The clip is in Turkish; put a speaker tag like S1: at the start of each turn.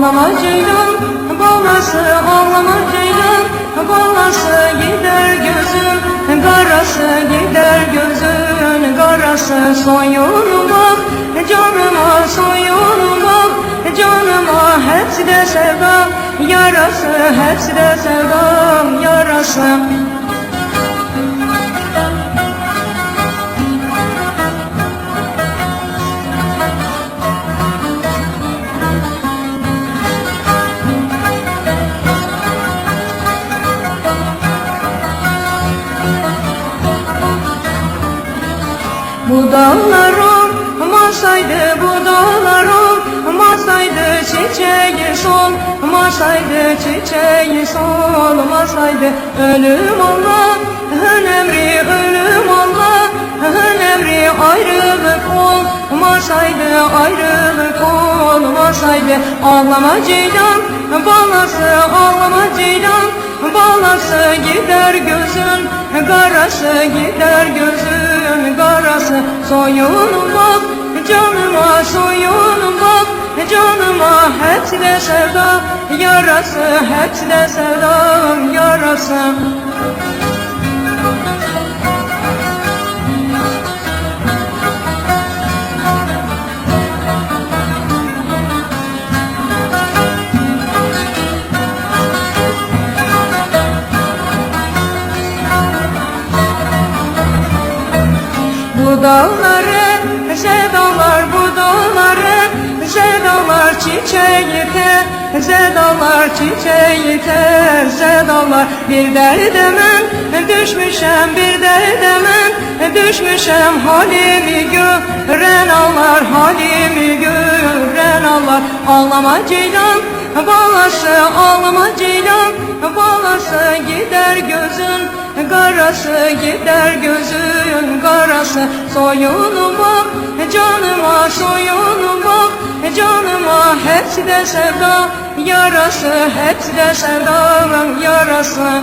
S1: Ağlama ceylan balası, ağlama ceylan balası, gider gözün karası, gider gözün karası. Soyun bak canıma, soyun bak canıma, hepsi de sevdam yarası, hepsi de sevdam yarası. Bu dağlarım masaydı, bu dağlarım masaydı, çiçeği solmasaydı, çiçeği solmasaydı. Ölüm Allah, önemli ölüm Allah, önemli ayrılık olmasaydı, ayrılık olmasaydı. Ağlama ceylan balası, ağlama ceylan balası, gider gözün karası, gider gözün karası. Soyun bak canıma, soyun bak canıma, hepsi de sevda yarası, hepsi de sevda yarası. Bu dağları sevdalar, bu dağları sevdalar, çiçeği sevdalar, çiçeği sevdalar. Bir derdime düşmüşem, bir derdime düşmüşem, halimi gören ağlar, halimi gören ağlar. Ağlama ceylan balası, ağlama ceylan balası, gider gözün karası, gider gözün karası. Soyun bak canıma, soyun bak canıma, hepsi de sevda yarası, hepsi de sevda yarası.